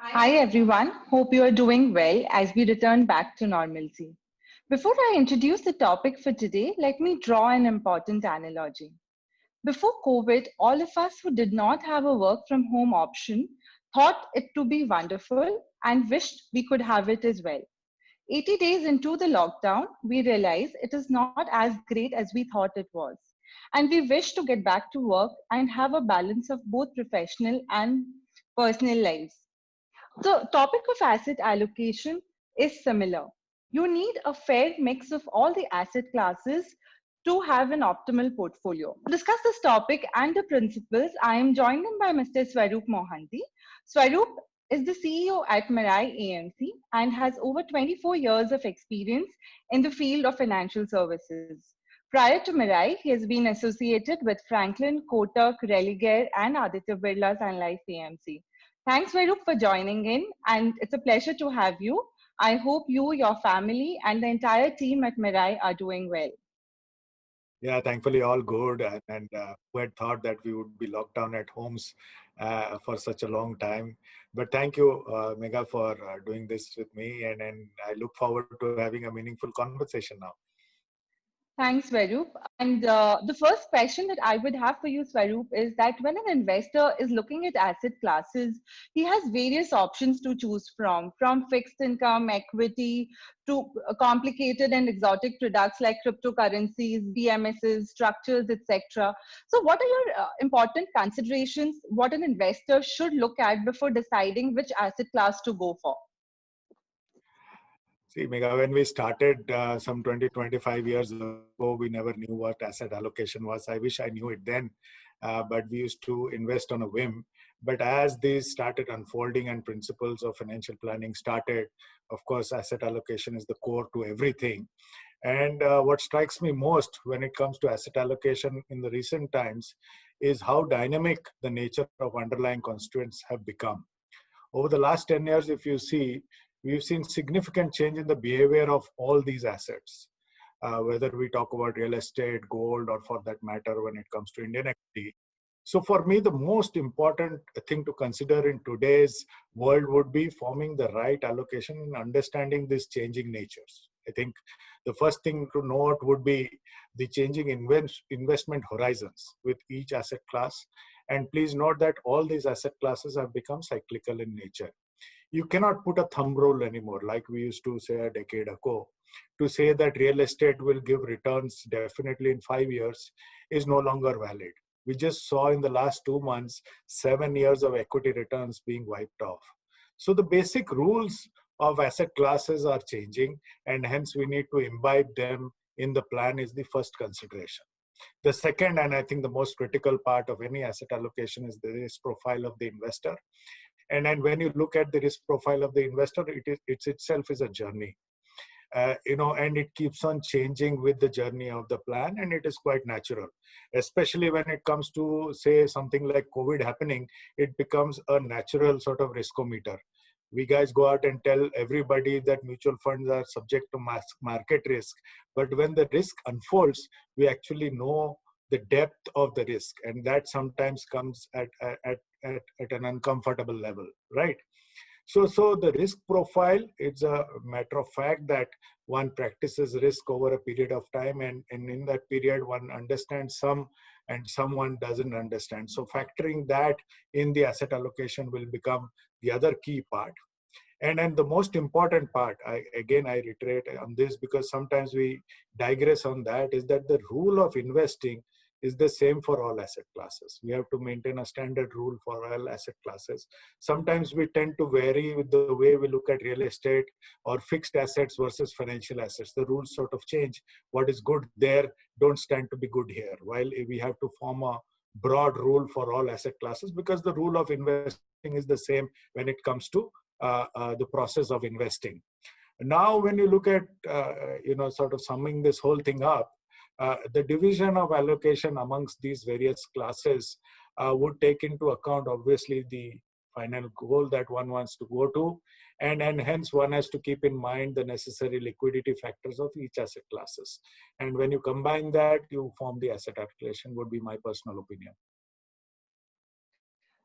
Hi everyone, hope you are doing well as we return back to normalcy. Before I introduce the topic for today, let me draw an important analogy. Before COVID, all of us who did not have a work from home option thought it to be wonderful and wished we could have it as well. 80 days into the lockdown, we realized it is not as great as we thought it was. And we wish to get back to work and have a balance of both professional and personal lives. The topic of asset allocation is similar. You need a fair mix of all the asset classes to have an optimal portfolio. To discuss this topic and the principles, I am joined in by Mr. Swaroop Mohanty. Swaroop is the CEO at Mirai AMC and has over 24 years of experience in the field of financial services. Prior to Mirai, he has been associated with Franklin, Kotak, Religare, and Aditya Birla Sun Life AMC. Thanks, Varup, for joining in, and it's a pleasure to have you. I hope you, your family, and the entire team at Mirai are doing well. Yeah, thankfully all good. And who had thought that we would be locked down at homes for such a long time. But thank you, Megha, for doing this with me. And I look forward to having a meaningful conversation now. Thanks, Swaroop. And the first question that I would have for you, Swaroop, is that when an investor is looking at asset classes, he has various options to choose from fixed income, equity, to complicated and exotic products like cryptocurrencies, BMSs, structures, etc. So, what are your important considerations what an investor should look at before deciding which asset class to go for? See, Megha, when we started some 20, 25 years ago, we never knew what asset allocation was. I wish I knew it then, but we used to invest on a whim. But as these started unfolding and principles of financial planning started, of course, asset allocation is the core to everything. And what strikes me most when it comes to asset allocation in the recent times is how dynamic the nature of underlying constituents have become. Over the last 10 years, if you see, we've seen significant change in the behavior of all these assets, whether we talk about real estate, gold, or for that matter, when it comes to Indian equity. So for me, the most important thing to consider in today's world would be forming the right allocation and understanding these changing natures. I think the first thing to note would be the changing investment horizons with each asset class. And please note that all these asset classes have become cyclical in nature. You cannot put a thumb rule anymore, like we used to say a decade ago. To say that real estate will give returns definitely in 5 years is no longer valid. We just saw in the last 2 months, 7 years of equity returns being wiped off. So the basic rules of asset classes are changing, and hence we need to imbibe them in the plan is the first consideration. The second, and I think the most critical part of any asset allocation, is the risk profile of the investor. And then when you look at the risk profile of the investor, it itself is a journey. And it keeps on changing with the journey of the plan, and it is quite natural. Especially when it comes to, say, something like COVID happening, it becomes a natural sort of riskometer. We guys go out and tell everybody that mutual funds are subject to market risk. But when the risk unfolds, we actually know the depth of the risk. And that sometimes comes at an uncomfortable level, right? So the risk profile, it's a matter of fact that one practices risk over a period of time, and in that period, one understands some and someone doesn't understand. So factoring that in the asset allocation will become the other key part. And then the most important part, I reiterate on this because sometimes we digress on that, is that the rule of investing is the same for all asset classes. We have to maintain a standard rule for all asset classes. Sometimes we tend to vary with the way we look at real estate or fixed assets versus financial assets. The rules sort of change. What is good there don't stand to be good here, while we have to form a broad rule for all asset classes because the rule of investing is the same when it comes to the process of investing. Now, when you look at, sort of summing this whole thing up, the division of allocation amongst these various classes would take into account, obviously, the final goal that one wants to go to, and hence one has to keep in mind the necessary liquidity factors of each asset classes. And when you combine that, you form the asset allocation, would be my personal opinion.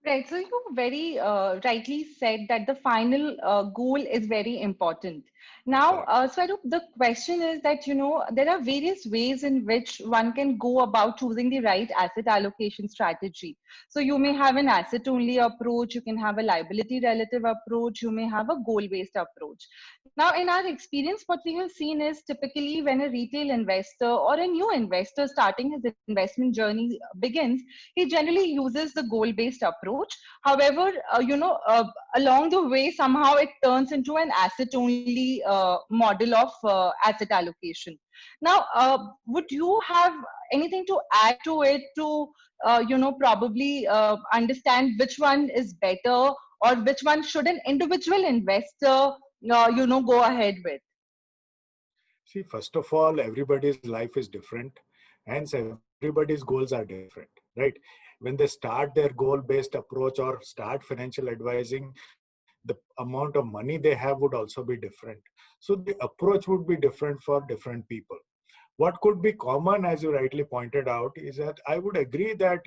Right. So you very rightly said that the final goal is very important. Now, Correct. Swaroop, the question is that, there are various ways in which one can go about choosing the right asset allocation strategy. So you may have an asset only approach, you can have a liability relative approach, you may have a goal based approach. Now, in our experience, what we have seen is typically when a retail investor or a new investor starting his investment journey begins, he generally uses the goal based approach. However, along the way somehow it turns into an asset only model of asset allocation. Now, would you have anything to add to it to probably understand which one is better, or which one should an individual investor go ahead with? See, first of all, everybody's life is different, hence everybody's goals are different, right? When they start their goal-based approach or start financial advising, the amount of money they have would also be different. So the approach would be different for different people. What could be common, as you rightly pointed out, is that I would agree that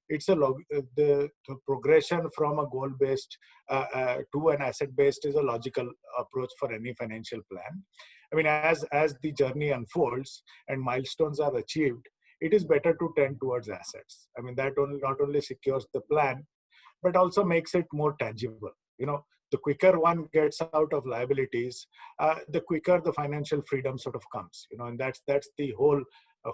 it's the progression from a goal based to an asset based is a logical approach for any financial plan. I mean, as the journey unfolds and milestones are achieved, it is better to tend towards assets. I mean, that only not only secures the plan, but also makes it more tangible. The quicker one gets out of liabilities, the quicker the financial freedom sort of comes. And that's the whole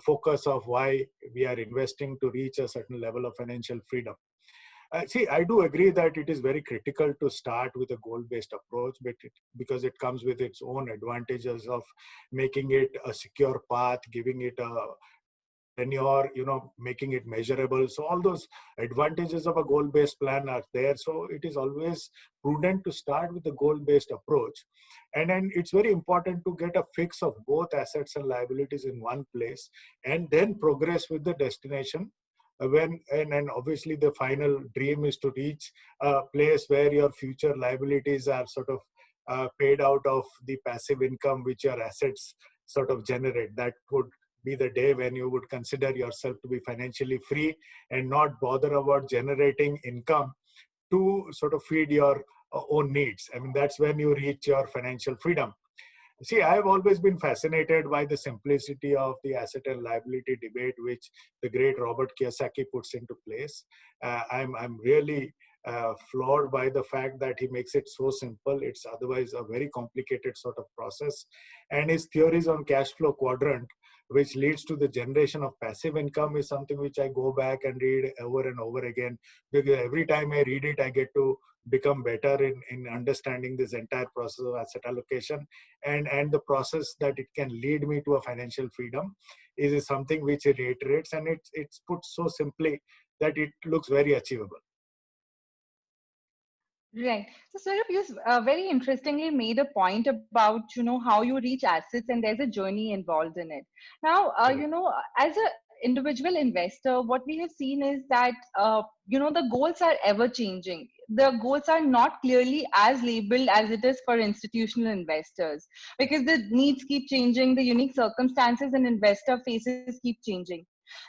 focus of why we are investing, to reach a certain level of financial freedom. See, I do agree that it is very critical to start with a goal-based approach, because it comes with its own advantages of making it a secure path, giving it a tenure, making it measurable. So all those advantages of a goal-based plan are there. So it is always prudent to start with a goal-based approach. And then it's very important to get a fix of both assets and liabilities in one place, and then progress with the destination. And obviously the final dream is to reach a place where your future liabilities are sort of paid out of the passive income which your assets sort of generate. That would be the day when you would consider yourself to be financially free and not bother about generating income to sort of feed your own needs. I mean, that's when you reach your financial freedom. See, I've always been fascinated by the simplicity of the asset and liability debate, which the great Robert Kiyosaki puts into place. I'm really floored by the fact that he makes it so simple. It's otherwise a very complicated sort of process. And his theories on cash flow quadrant, which leads to the generation of passive income, is something which I go back and read over and over again, because every time I read it, I get to become better in understanding this entire process of asset allocation, and the process that it can lead me to a financial freedom is something which he reiterates, and it's put so simply that it looks very achievable. Right. So, Saurabh, you very interestingly made a point about, how you reach assets and there's a journey involved in it. Now, Correct. as an individual investor, what we have seen is that, the goals are ever changing. The goals are not clearly as labeled as it is for institutional investors, because the needs keep changing, the unique circumstances an investor faces keep changing.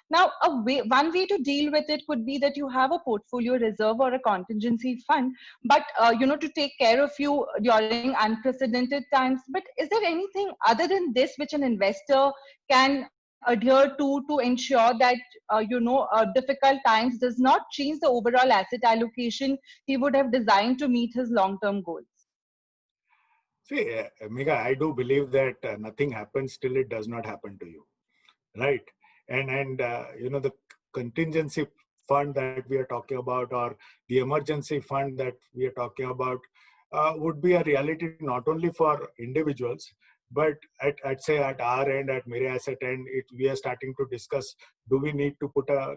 Now, one way to deal with it could be that you have a portfolio reserve or a contingency fund, but to take care of you during unprecedented times. But is there anything other than this which an investor can adhere to ensure that difficult times does not change the overall asset allocation he would have designed to meet his long-term goals? See, Megha, I do believe that nothing happens till it does not happen to you, right? And the contingency fund that we are talking about, or the emergency fund that we are talking about, would be a reality not only for individuals, but at say at our end, at Mirae Asset end, we are starting to discuss, do we need to put a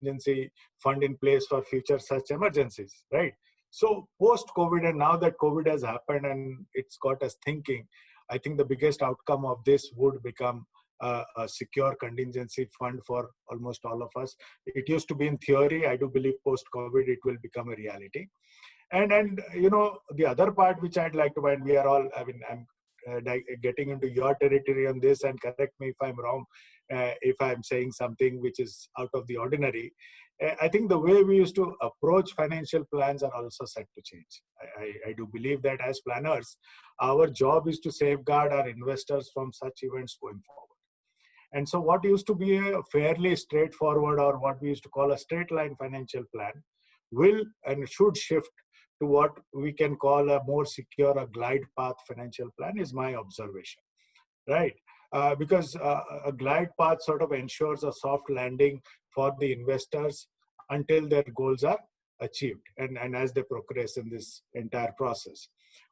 contingency fund in place for future such emergencies, right? So post COVID, and now that COVID has happened and it's got us thinking, I think the biggest outcome of this would become a secure contingency fund for almost all of us. It used to be in theory. I do believe post COVID it will become a reality. And the other part which I'd like to find, we are all, I mean, I'm getting into your territory on this, and correct me if I'm wrong, if I'm saying something which is out of the ordinary. I think the way we used to approach financial plans are also set to change. I do believe that as planners, our job is to safeguard our investors from such events going forward. And so what used to be a fairly straightforward, or what we used to call a straight line financial plan, will and should shift to what we can call a more secure, a glide path financial plan, is my observation, right? Because a glide path sort of ensures a soft landing for the investors until their goals are achieved, and as they progress in this entire process.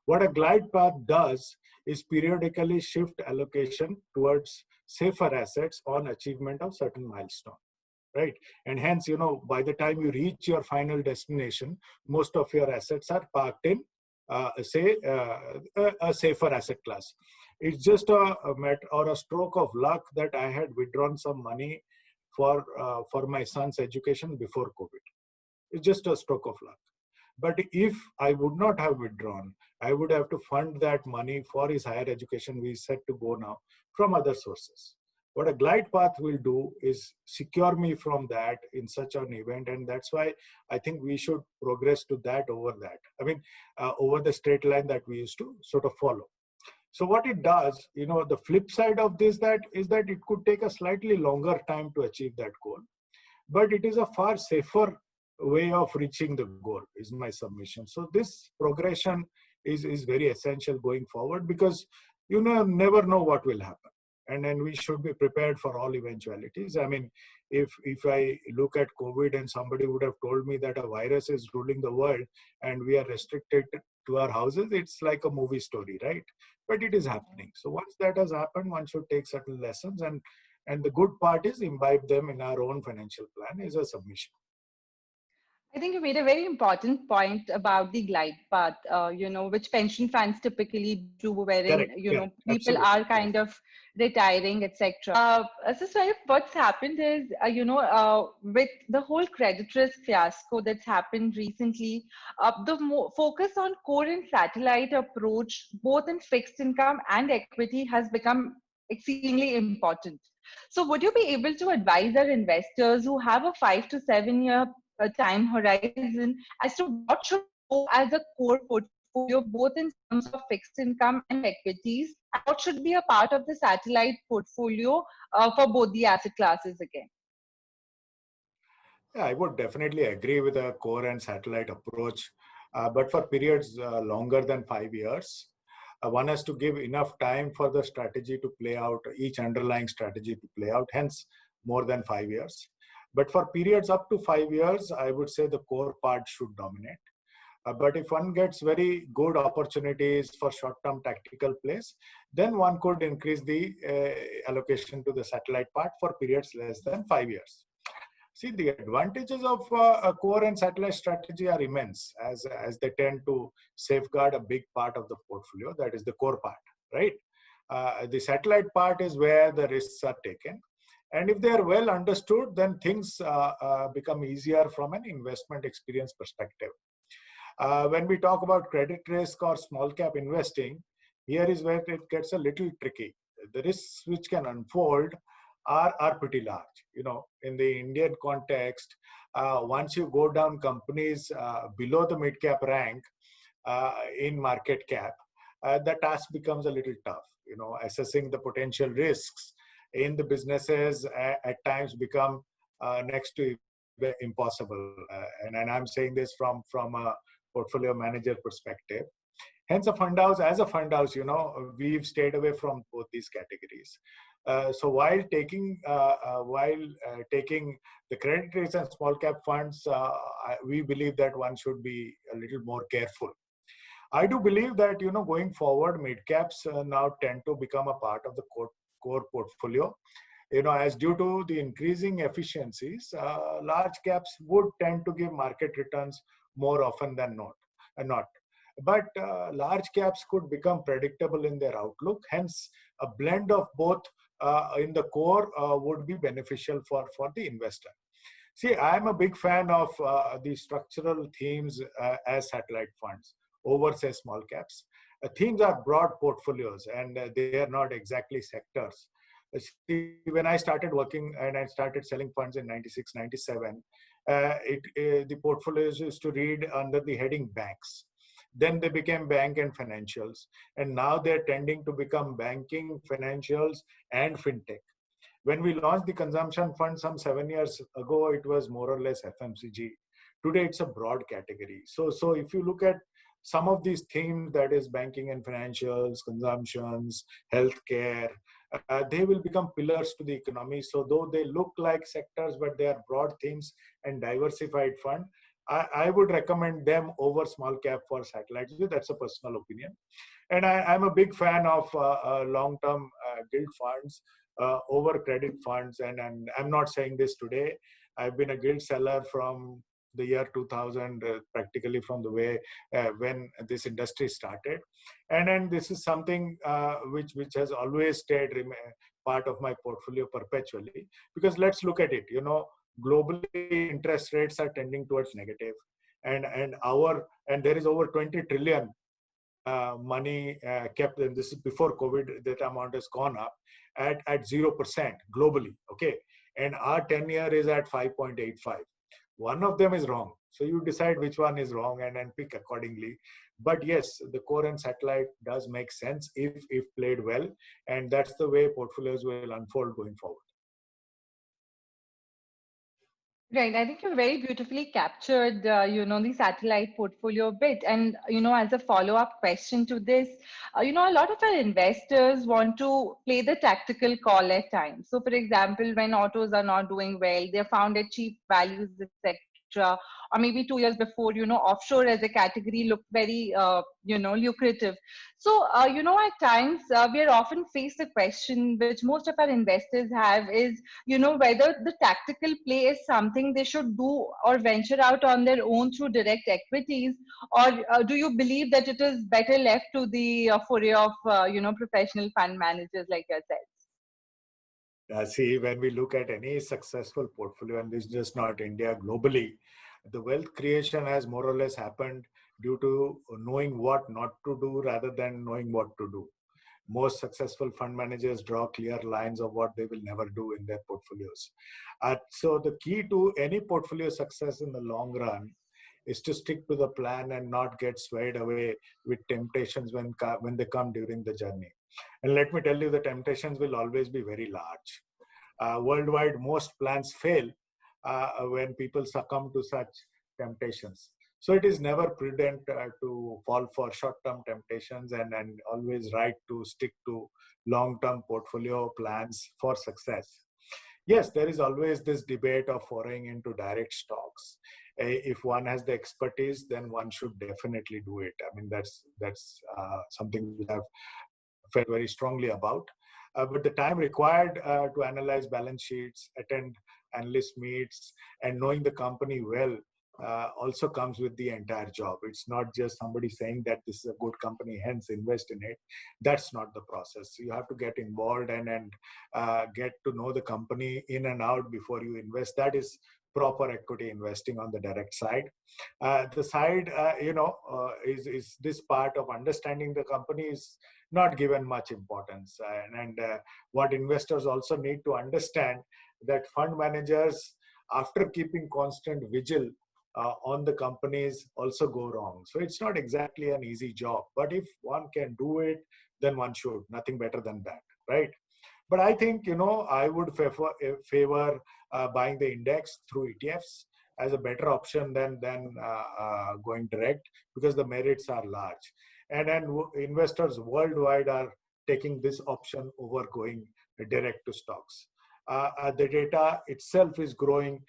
What a glide path does is periodically shift allocation towards safer assets on achievement of certain milestone, right? And hence, by the time you reach your final destination, most of your assets are parked in, say, a safer asset class. It's just a matter or a stroke of luck that I had withdrawn some money for my son's education before COVID. It's just a stroke of luck. But if I would not have withdrawn, I would have to fund that money for his higher education, we set to go now, from other sources. What a glide path will do is secure me from that in such an event. And that's why I think we should progress to that over that. I mean, over the straight line that we used to sort of follow. So what it does, the flip side of this is that it could take a slightly longer time to achieve that goal, but it is a far safer way of reaching the goal, is my submission. So this progression is very essential going forward, because never know what will happen. And then we should be prepared for all eventualities. I mean, if I look at COVID and somebody would have told me that a virus is ruling the world and we are restricted to our houses, it's like a movie story, right? But it is happening. So once that has happened, one should take certain lessons, and the good part is imbibe them in our own financial plan, is a submission. I think you made a very important point about the glide path, which pension funds typically do, wherein, Correct. people Absolutely. are kind of retiring, etc. So, Swarup, what's happened is, with the whole credit risk fiasco that's happened recently, the focus on core and satellite approach, both in fixed income and equity, has become exceedingly important. So, would you be able to advise our investors who have a 5 to 7 year time horizon as to what should go as a core portfolio, both in terms of fixed income and equities, and what should be a part of the satellite portfolio for both the asset classes again? Yeah, I would definitely agree with a core and satellite approach, but for periods longer than 5 years. One has to give enough time for the strategy to play out, each underlying strategy to play out, hence more than 5 years. But for periods up to 5 years, I would say the core part should dominate. But if one gets very good opportunities for short-term tactical plays, then one could increase the allocation to the satellite part for periods less than 5 years. See, the advantages of a core and satellite strategy are immense, as they tend to safeguard a big part of the portfolio, that is the core part, right? The satellite part is where the risks are taken. And if they are well understood, then things become easier from an investment experience perspective. When we talk about credit risk or small cap investing, here is where it gets a little tricky. The risks which can unfold are pretty large. In the Indian context, once you go down companies below the mid cap rank in market cap, the task becomes a little tough. Assessing the potential risks in the businesses at times become next to impossible. And I'm saying this from a portfolio manager perspective. Hence, as a fund house, we've stayed away from both these categories. So while taking the credit risk and small cap funds, we believe that one should be a little more careful. I do believe that going forward, mid caps now tend to become a part of the core portfolio. As due to the increasing efficiencies, large caps would tend to give market returns more often than not. But large caps could become predictable in their outlook. Hence, a blend of both in the core would be beneficial for the investor. See, I'm a big fan of the structural themes as satellite funds over, say, small caps. Themes are broad portfolios, and they are not exactly sectors. See, when I started working and I started selling funds in 96, 97, the portfolios used to read under the heading banks. Then they became bank and financials. And now they're tending to become banking, financials, and fintech. When we launched the consumption fund some 7 years ago, it was more or less FMCG. Today, it's a broad category. So if you look at some of these themes, that is banking and financials, consumptions, healthcare, they will become pillars to the economy. So though they look like sectors, but they are broad themes and diversified fund, I would recommend them over small cap for satellites. That's a personal opinion. And I'm a big fan of long-term gilt funds over credit funds. And I'm not saying this today. I've been a gilt seller from the year 2000, practically from the way when this industry started. And then this is something which has always stayed part of my portfolio perpetually. Because let's look at it. Globally, interest rates are tending towards negative, and there is over 20 trillion money kept, and this is before COVID, that amount has gone up at 0% globally. Okay. And our 10-year is at 5.85. One of them is wrong. So you decide which one is wrong and pick accordingly. But yes, the core and satellite does make sense if played well. And that's the way portfolios will unfold going forward. Right. I think you very beautifully captured, the satellite portfolio bit. And, as a follow-up question to this, a lot of our investors want to play the tactical call at times. So, for example, when autos are not doing well, they're found at cheap values, etc. Or maybe 2 years before, offshore as a category looked very, lucrative. So, at times we are often faced a question which most of our investors have is, whether the tactical play is something they should do or venture out on their own through direct equities, or do you believe that it is better left to the foray of, professional fund managers like yourselves? See, when we look at any successful portfolio, and this is just not India, globally, the wealth creation has more or less happened due to knowing what not to do rather than knowing what to do. Most successful fund managers draw clear lines of what they will never do in their portfolios. So the key to any portfolio success in the long run is to stick to the plan and not get swayed away with temptations when they come during the journey. And let me tell you, the temptations will always be very large. Worldwide, most plans fail when people succumb to such temptations. So it is never prudent to fall for short-term temptations, and always right to stick to long-term portfolio plans for success. Yes, there is always this debate of foraying into direct stocks. If one has the expertise, then one should definitely do it. I mean, that's something we have felt very strongly about. But the time required to analyze balance sheets, attend analyst meets, and knowing the company well also comes with the entire job. It's not just somebody saying that this is a good company, hence invest in it. That's not the process. You have to get involved and get to know the company in and out before you invest. That is proper equity investing on the direct side. The side, is this part of understanding the company is not given much importance. And what investors also need to understand that fund managers, after keeping constant vigil on the companies, also go wrong. So it's not exactly an easy job, but if one can do it, then one should. Nothing better than that, right? But I think, I would favor buying the index through ETFs as a better option than going direct, because the merits are large. And then investors worldwide are taking this option over going direct to stocks. The data itself is growing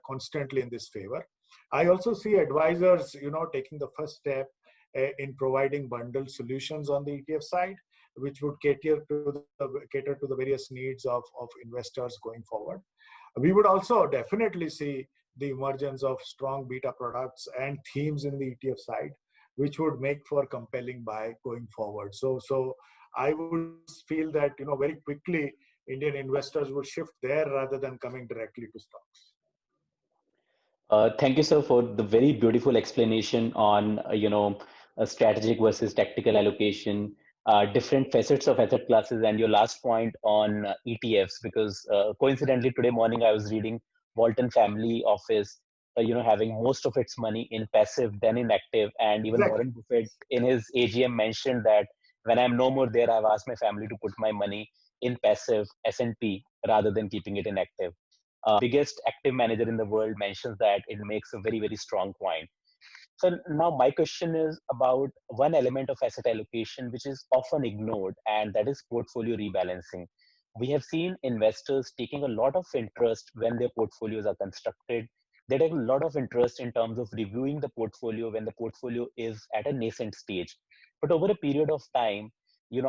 constantly in this favor. I also see advisors, taking the first step in providing bundled solutions on the ETF side, which would cater to the various needs of investors going forward. We would also definitely see the emergence of strong beta products and themes in the ETF side, which would make for compelling buy going forward. So I would feel that, very quickly Indian investors would shift there rather than coming directly to stocks. Thank you, sir, for the very beautiful explanation on, a strategic versus tactical allocation. different facets of asset classes, and your last point on ETFs, because coincidentally today morning I was reading Walton Family Office, having most of its money in passive than in active, and even Exactly. Warren Buffett in his AGM mentioned that when I'm no more there, I've asked my family to put my money in passive S&P rather than keeping it in active. Biggest active manager in the world mentions that. It makes a very, very strong point. So now my question is about one element of asset allocation which is often ignored, and that is portfolio rebalancing. We have seen investors taking a lot of interest when their portfolios are constructed. They take a lot of interest in terms of reviewing the portfolio when the portfolio is at a nascent stage. But over a period of time,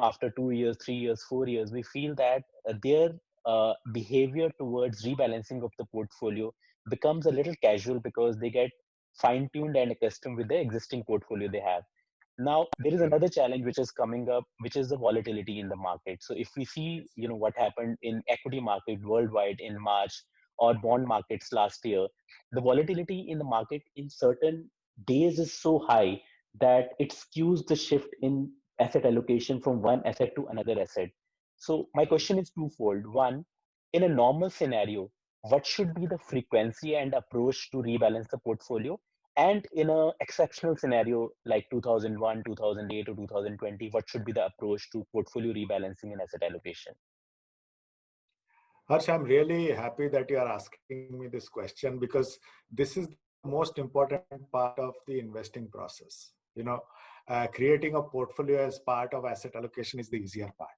after 2 years, 3 years, 4 years, we feel that their behavior towards rebalancing of the portfolio becomes a little casual because they get fine-tuned and accustomed with the existing portfolio they have. Now, there is another challenge which is coming up, which is the volatility in the market. So if we see, what happened in equity market worldwide in March or bond markets last year, the volatility in the market in certain days is so high that it skews the shift in asset allocation from one asset to another asset. So my question is twofold. One, in a normal scenario, what should be the frequency and approach to rebalance the portfolio? And in a exceptional scenario like 2001, 2008, or 2020, what should be the approach to portfolio rebalancing and asset allocation? Harsh, I'm really happy that you are asking me this question, because this is the most important part of the investing process. Creating a portfolio as part of asset allocation is the easier part.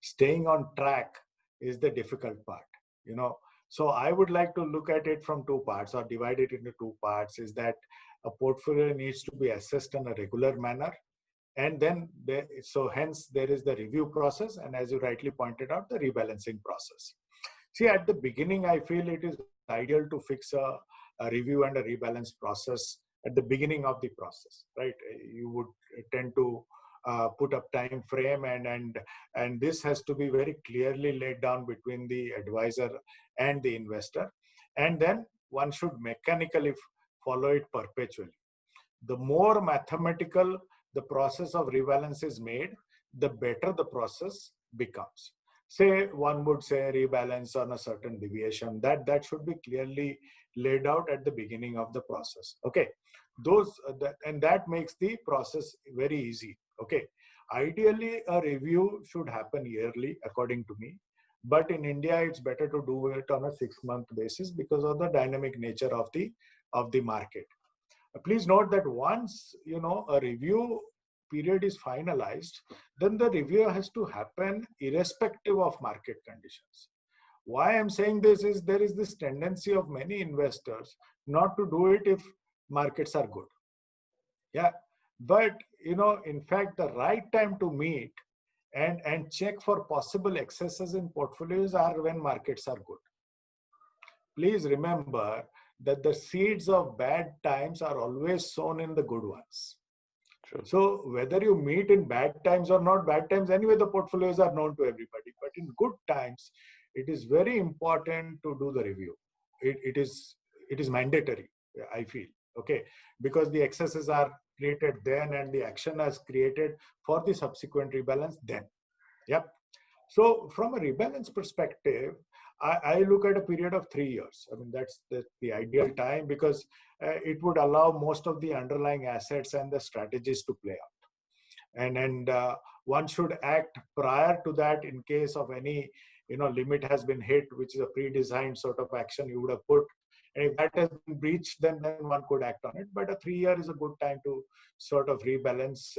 Staying on track is the difficult part. So I would like to look at it from two parts, or divide it into two parts. Is that a portfolio needs to be assessed in a regular manner, and then hence there is the review process, and as you rightly pointed out, the rebalancing process. See, at the beginning, I feel it is ideal to fix a review and a rebalance process at the beginning of the process, right? You would tend to put up time frame, and this has to be very clearly laid down between the advisor and the investor, and then one should mechanically follow it perpetually. The more mathematical the process of rebalance is made, the better the process becomes. Say, one would say rebalance on a certain deviation, that should be clearly laid out at the beginning of the process. Okay, that makes the process very easy. Okay, ideally a review should happen yearly, according to me, but in India it's better to do it on a 6-month basis because of the dynamic nature of the market. Please note that once a review period is finalized, then the review has to happen irrespective of market conditions. Why I'm saying this is there is this tendency of many investors not to do it if markets are good. Yeah, but in fact, the right time to meet and check for possible excesses in portfolios are when markets are good. Please remember that the seeds of bad times are always sown in the good ones. True. So whether you meet in bad times or not bad times, anyway, the portfolios are known to everybody. But in good times, it is very important to do the review. It is mandatory, I feel. Okay, because the excesses are created then, and the action is created for the subsequent rebalance then. Yep. So from a rebalance perspective, I look at a period of 3 years. I mean, that's the ideal time, because it would allow most of the underlying assets and the strategies to play out. And one should act prior to that in case of any limit has been hit, which is a pre-designed sort of action you would have put. And if that has been breached, then one could act on it. But a 3 year is a good time to sort of rebalance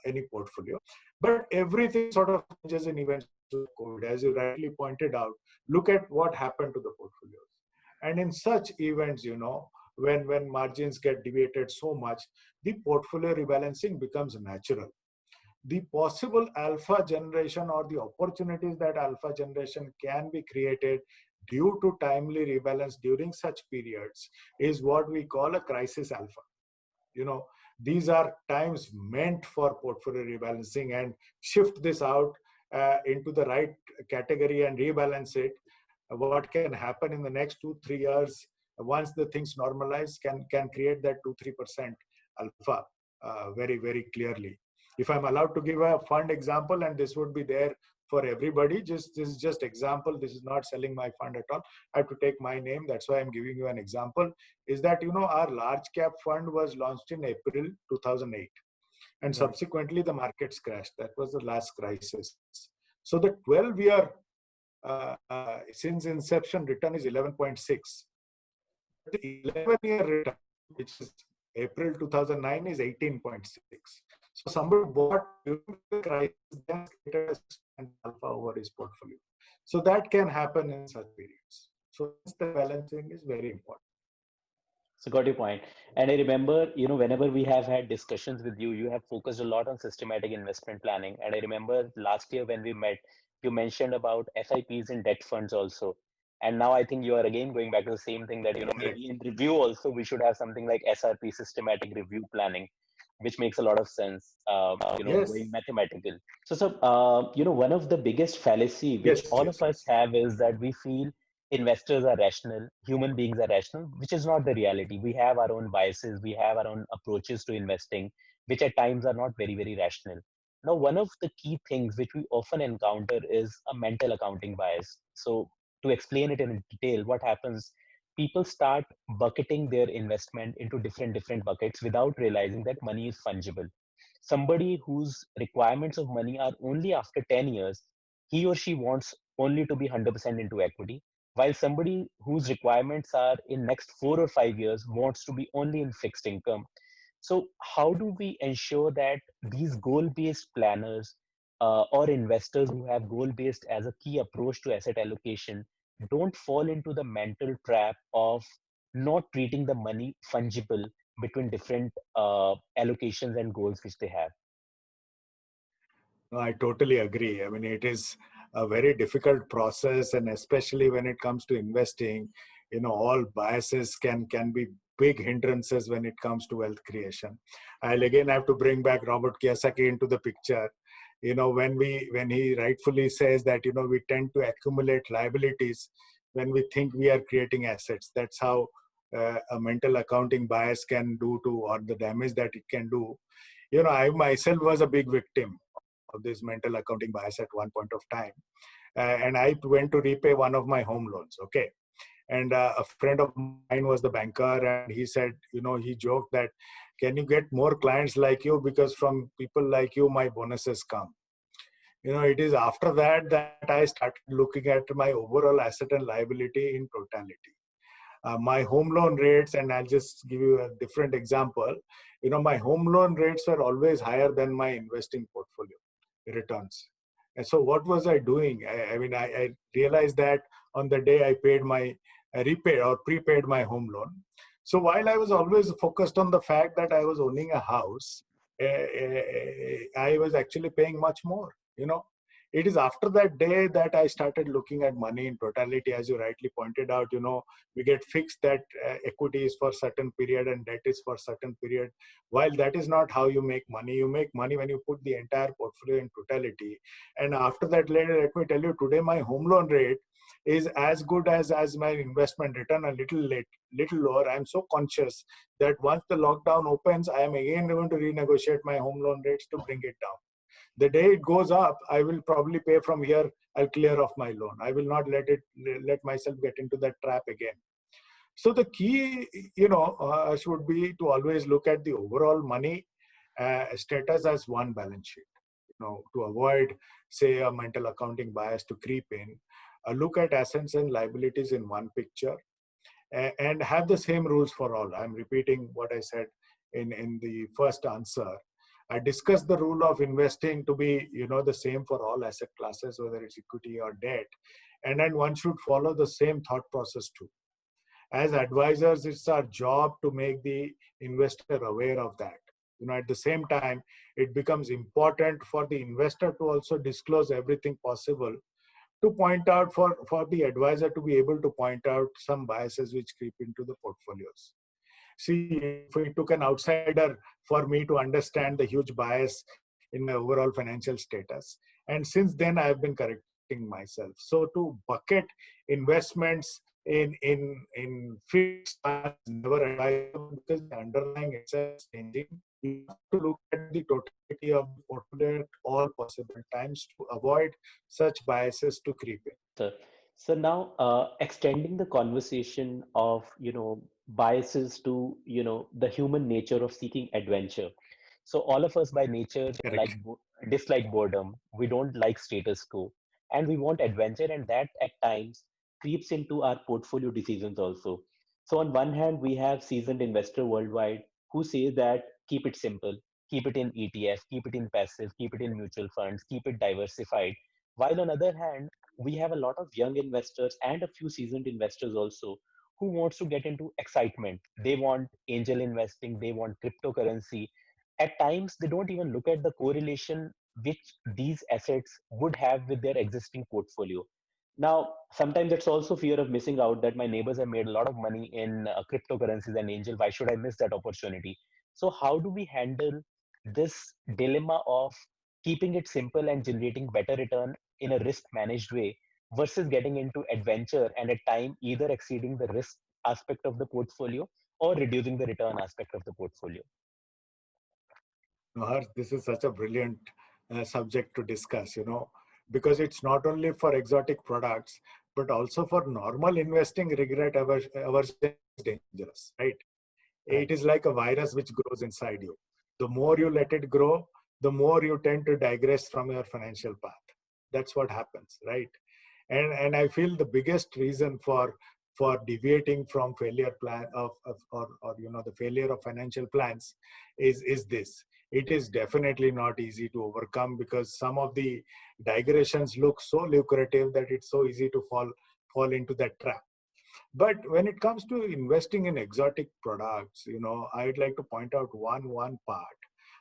any portfolio. But everything sort of changes in events of COVID. As you rightly pointed out, look at what happened to the portfolios. And in such events, when margins get deviated so much, the portfolio rebalancing becomes natural. The possible alpha generation, or the opportunities that alpha generation can be created due to timely rebalance during such periods, is what we call a crisis alpha. These are times meant for portfolio rebalancing, and shift this out into the right category and rebalance it. What can happen in the next 2-3 years, once the things normalize, can create that 2-3% alpha very, very clearly. If I'm allowed to give a fund example, and this would be there for everybody, this is just example. This is not selling my fund at all. I have to take my name. That's why I'm giving you an example. Is that our large cap fund was launched in April 2008, and subsequently the markets crashed. That was the last crisis. So the 12-year since inception return is 11.6. The 11-year return, which is April 2009, is 18.6. So somebody bought during the crisis, then created an alpha over his portfolio. So that can happen in such periods. So the balancing is very important. So got your point. And I remember, whenever we have had discussions with you, you have focused a lot on systematic investment planning. And I remember last year when we met, you mentioned about SIPs and debt funds also. And now I think you are again going back to the same thing that, maybe in review also, we should have something like SRP, systematic review planning, which makes a lot of sense, Yes. going mathematical. So, one of the biggest fallacy which Yes, all yes, of us yes. have is that we feel investors are rational, human beings are rational, which is not the reality. We have our own biases, we have our own approaches to investing, which at times are not very, very rational. Now, one of the key things which we often encounter is a mental accounting bias. So, to explain it in detail, what happens, people start bucketing their investment into different buckets without realizing that money is fungible. Somebody whose requirements of money are only after 10 years, he or she wants only to be 100% into equity, while somebody whose requirements are in next 4 or 5 years wants to be only in fixed income. So how do we ensure that these goal-based planners or investors who have goal-based as a key approach to asset allocation don't fall into the mental trap of not treating the money fungible between different allocations and goals which they have? No, I totally agree. I mean, it is a very difficult process, and especially when it comes to investing, all biases can be big hindrances when it comes to wealth creation. I'll again have to bring back Robert Kiyosaki into the picture. When he rightfully says that we tend to accumulate liabilities when we think we are creating assets. That's how a mental accounting bias can do to, or the damage that it can do. I myself was a big victim of this mental accounting bias at one point of time. And I went to repay one of my home loans. Okay. And a friend of mine was the banker, and he said, he joked that, can you get more clients like you? Because from people like you, my bonuses come. It is after that I started looking at my overall asset and liability in totality. My home loan rates, and I'll just give you a different example. My home loan rates were always higher than my investing portfolio returns. And so what was I doing? I realized that on the day I repaid or prepaid my home loan. So while I was always focused on the fact that I was owning a house, I was actually paying much more. It is after that day that I started looking at money in totality. As you rightly pointed out, we get fixed that equity is for certain period and debt is for certain period. While that is not how you make money. You make money when you put the entire portfolio in totality. And after that, later, let me tell you, today my home loan rate is as good as my investment return, a little lower. I'm so conscious that once the lockdown opens, I am again going to renegotiate my home loan rates to bring it down. The day it goes up, I will probably pay from here. I'll clear off my loan. I will not let myself get into that trap again. So the key, should be to always look at the overall money status as one balance sheet. To avoid, say, a mental accounting bias to creep in. Look at assets and liabilities in one picture, and have the same rules for all. I'm repeating what I said in the first answer. I discussed the rule of investing to be, the same for all asset classes, whether it's equity or debt. And then one should follow the same thought process too. As advisors, it's our job to make the investor aware of that. At the same time, it becomes important for the investor to also disclose everything possible to point out for the advisor to be able to point out some biases which creep into the portfolios. See, if it took an outsider for me to understand the huge bias in my overall financial status. And since then, I have been correcting myself. So to bucket investments in fixed funds never advisable, because the underlying itself is changing. You have to look at the totality of the portfolio at all possible times to avoid such biases to creep in. So, so now extending the conversation of, biases to, the human nature of seeking adventure. So all of us by nature Correct. dislike boredom. We don't like status quo, and we want adventure, and that at times creeps into our portfolio decisions also. So on one hand, we have seasoned investor worldwide who say that keep it simple, keep it in ETF, keep it in passive, keep it in mutual funds, keep it diversified. While on other hand, we have a lot of young investors and a few seasoned investors also who wants to get into excitement. They want angel investing, they want cryptocurrency. At times they don't even look at the correlation which these assets would have with their existing portfolio. Now sometimes it's also fear of missing out, that my neighbors have made a lot of money in cryptocurrencies and angel, why should I miss that opportunity? So how do we handle this dilemma of keeping it simple and generating better return in a risk managed way versus getting into adventure and at time either exceeding the risk aspect of the portfolio or reducing the return aspect of the portfolio? No, Harsh, this is such a brilliant subject to discuss, because it's not only for exotic products, but also for normal investing. Regret aversion is dangerous, right? It Right. is like a virus which grows inside you. The more you let it grow, the more you tend to digress from your financial path. That's what happens, right? And I feel the biggest reason for deviating from failure plan or the failure of financial plans is this. It is definitely not easy to overcome because some of the digressions look so lucrative that it's so easy to fall into that trap. But when it comes to investing in exotic products, I'd like to point out one part,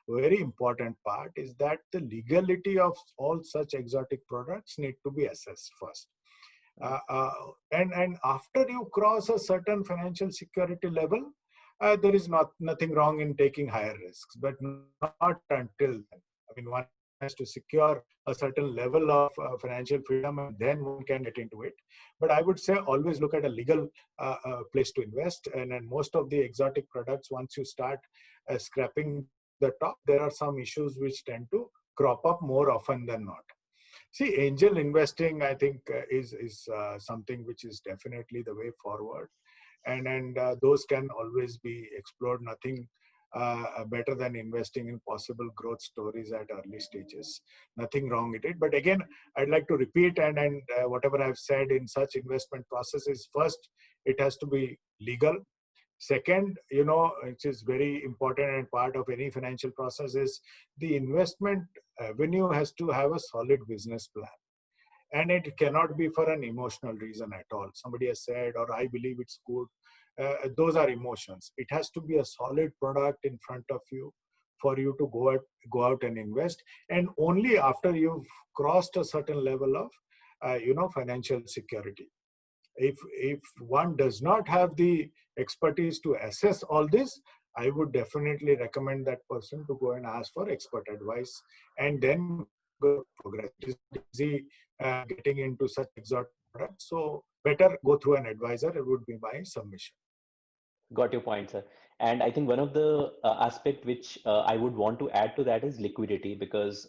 very important part, is that the legality of all such exotic products need to be assessed first. Uh, uh, and after you cross a certain financial security level, there is nothing wrong in taking higher risks, but not until then. I mean, one has to secure a certain level of financial freedom, and then one can get into it. But I would say always look at a legal place to invest. And most of the exotic products, once you start scrapping the top, there are some issues which tend to crop up more often than not. See, angel investing, I think, is something which is definitely the way forward, and those can always be explored. Nothing better than investing in possible growth stories at early stages. Nothing wrong with it. But again, I'd like to repeat and whatever I've said in such investment processes. First, it has to be legal. Second, which is very important and part of any financial process, is the investment avenue has to have a solid business plan. And it cannot be for an emotional reason at all. Somebody has said, or I believe it's good. Those are emotions. It has to be a solid product in front of you for you to go out and invest. And only after you've crossed a certain level of, financial security. If one does not have the expertise to assess all this, I would definitely recommend that person to go and ask for expert advice and then go progress. It is not easy getting into such exotic products, so better go through an advisor. It would be my submission. Got your point, sir. And I think one of the aspect which I would want to add to that is liquidity, because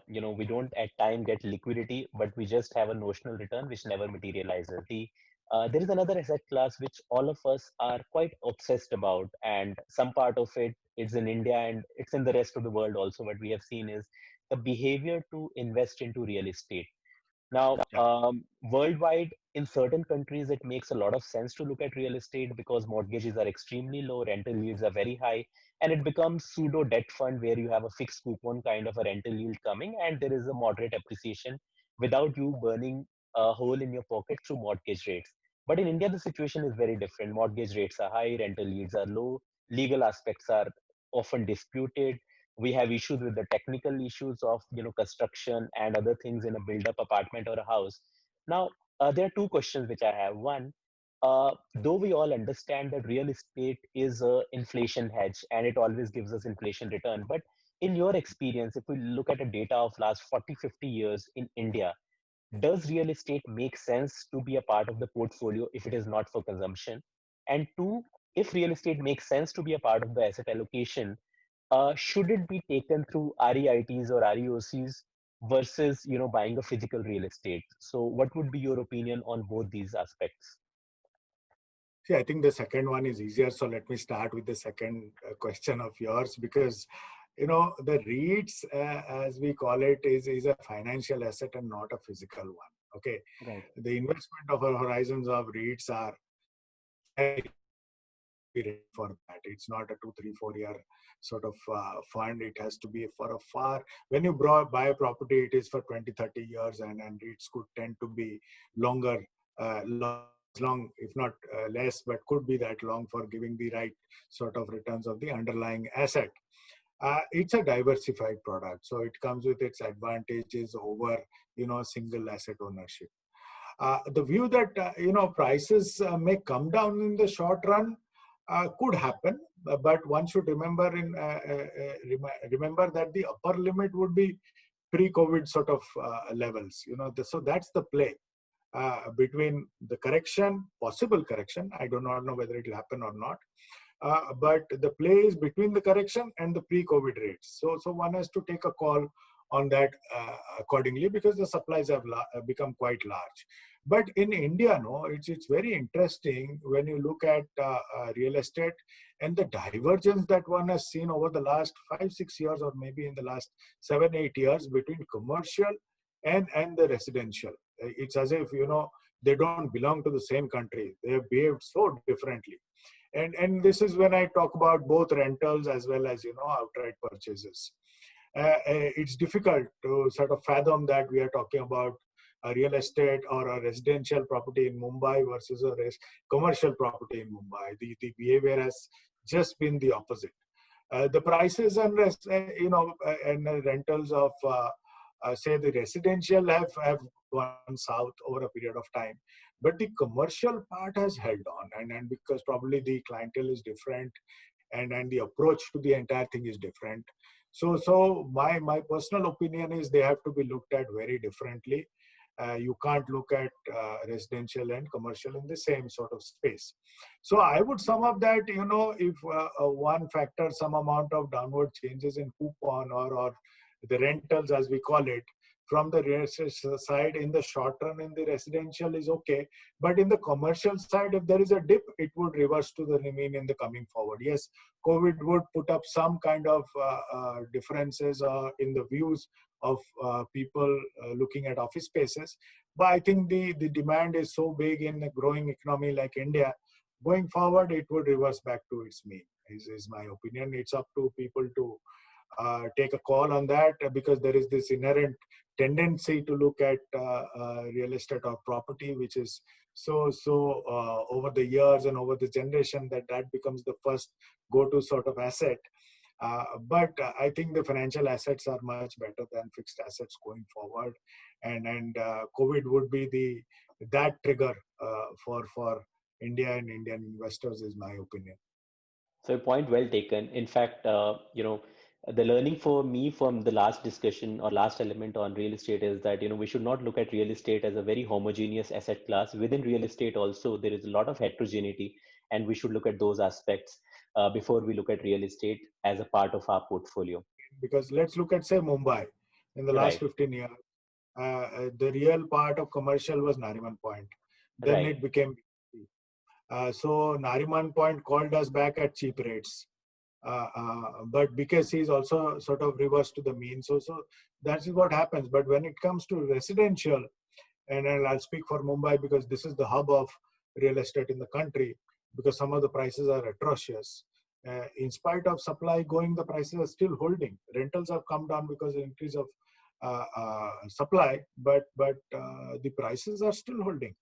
we don't at time get liquidity, but we just have a notional return which never materializes. There is another asset class which all of us are quite obsessed about, and some part of it is in India and it's in the rest of the world also. What we have seen is the behavior to invest into real estate. Now, Yeah. worldwide, in certain countries, it makes a lot of sense to look at real estate because mortgages are extremely low, rental yields are very high, and it becomes pseudo debt fund where you have a fixed coupon kind of a rental yield coming, and there is a moderate appreciation without you burning a hole in your pocket through mortgage rates. But in India, the situation is very different. Mortgage rates are high, rental yields are low, legal aspects are often disputed. We have issues with the technical issues of construction and other things in a build up apartment or a house. Now there are two questions which I have. One, though we all understand that real estate is a inflation hedge and it always gives us inflation return, but in your experience, if we look at the data of last 40-50 years in India, does real estate make sense to be a part of the portfolio if it is not for consumption? And two, if real estate makes sense to be a part of the asset allocation, should it be taken through REITs or REOCs versus buying a physical real estate? So what would be your opinion on both these aspects? See, I think the second one is easier. So let me start with the second question of yours, because the REITs, as we call it, is a financial asset and not a physical one. Okay, Right. the investment of our horizons of REITs are very ready for that. It's not a 2, 3, 4 year sort of fund. It has to be for a far, when you buy a property, it is for 20, 30 years, and REITs could tend to be longer, long, if not less, but could be that long for giving the right sort of returns of the underlying asset. It's a diversified product, so it comes with its advantages over single asset ownership. The view that prices may come down in the short run could happen, but one should remember that the upper limit would be pre-COVID sort of levels. So that's the play between the correction, possible correction. I do not know whether it will happen or not. But the play is between the correction and the pre-COVID rates. So one has to take a call on that accordingly, because the supplies have become quite large. But in India, no, it's very interesting when you look at real estate and the divergence that one has seen over the last 5, 6 years, or maybe in the last 7, 8 years, between commercial and the residential. It's as if they don't belong to the same country. They have behaved so differently. And this is when I talk about both rentals as well as outright purchases. It's difficult to sort of fathom that we are talking about a real estate or a residential property in Mumbai versus a commercial property in Mumbai. The behavior has just been the opposite. The prices and and rentals of say the residential have gone south over a period of time, but the commercial part has held on, and because probably the clientele is different, and the approach to the entire thing is different. So my personal opinion is they have to be looked at very differently. You can't look at residential and commercial in the same sort of space. So I would sum up that, if one factor, some amount of downward changes in coupon or the rentals, as we call it, from the real estate side in the short run in the residential is okay. But in the commercial side, if there is a dip, it would reverse to the mean in the coming forward. Yes, COVID would put up some kind of differences in the views of people looking at office spaces. But I think the demand is so big in a growing economy like India, going forward, it would reverse back to its mean, is my opinion. It's up to people to take a call on that, because there is this inherent tendency to look at real estate or property, which is so over the years and over the generation that becomes the first go-to sort of asset. But I think the financial assets are much better than fixed assets going forward, and COVID would be that trigger for India and Indian investors, is my opinion. So, point well taken. In fact, the learning for me from the last discussion or last element on real estate is that we should not look at real estate as a very homogeneous asset class. Within real estate, also there is a lot of heterogeneity, and we should look at those aspects before we look at real estate as a part of our portfolio. Because let's look at, say, Mumbai. In the last Right, 15 years, the real part of commercial was Nariman Point. Then right. it became so Nariman Point called us back at cheap rates. But because he's also sort of reversed to the mean. So that is what happens. But when it comes to residential, and I'll speak for Mumbai because this is the hub of real estate in the country, because some of the prices are atrocious. In spite of supply going, the prices are still holding. Rentals have come down because of the increase of supply, but the prices are still holding.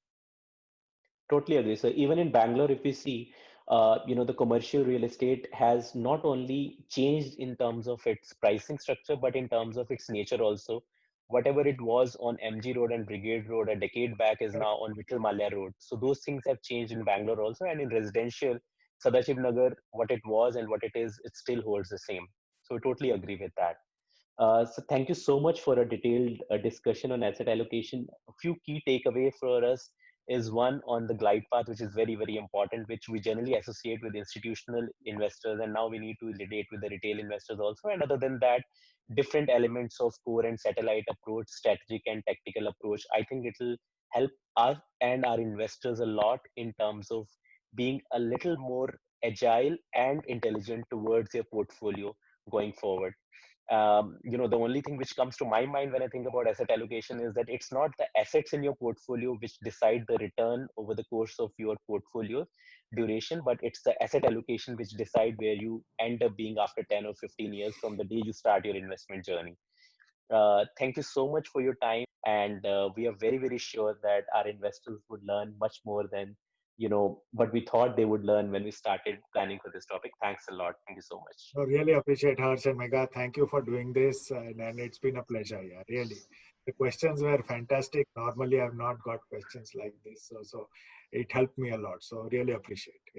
Totally agree. So even in Bangalore, if we see, the commercial real estate has not only changed in terms of its pricing structure, but in terms of its nature also. Whatever it was on MG Road and Brigade Road a decade back is now on Vittal Malya Road. So those things have changed in Bangalore also, and in residential, Sadashiv Nagar, what it was and what it is, it still holds the same. So I totally agree with that. So thank you so much for a detailed discussion on asset allocation. A few key takeaway for us is one on the glide path, which is very, very important, which we generally associate with institutional investors. And now we need to relate with the retail investors also. And other than that, different elements of core and satellite approach, strategic and tactical approach. I think it will help us and our investors a lot in terms of being a little more agile and intelligent towards your portfolio going forward. The only thing which comes to my mind when I think about asset allocation is that it's not the assets in your portfolio which decide the return over the course of your portfolio duration, but it's the asset allocation which decide where you end up being after 10 or 15 years from the day you start your investment journey. Thank you so much for your time, and we are very, very sure that our investors would learn much more than what we thought they would learn when we started planning for this topic. Thanks a lot. Thank you so much. I really appreciate Harsh and Megha. Thank you for doing this, and it's been a pleasure. Yeah, really. The questions were fantastic. Normally, I've not got questions like this, so it helped me a lot. So really appreciate.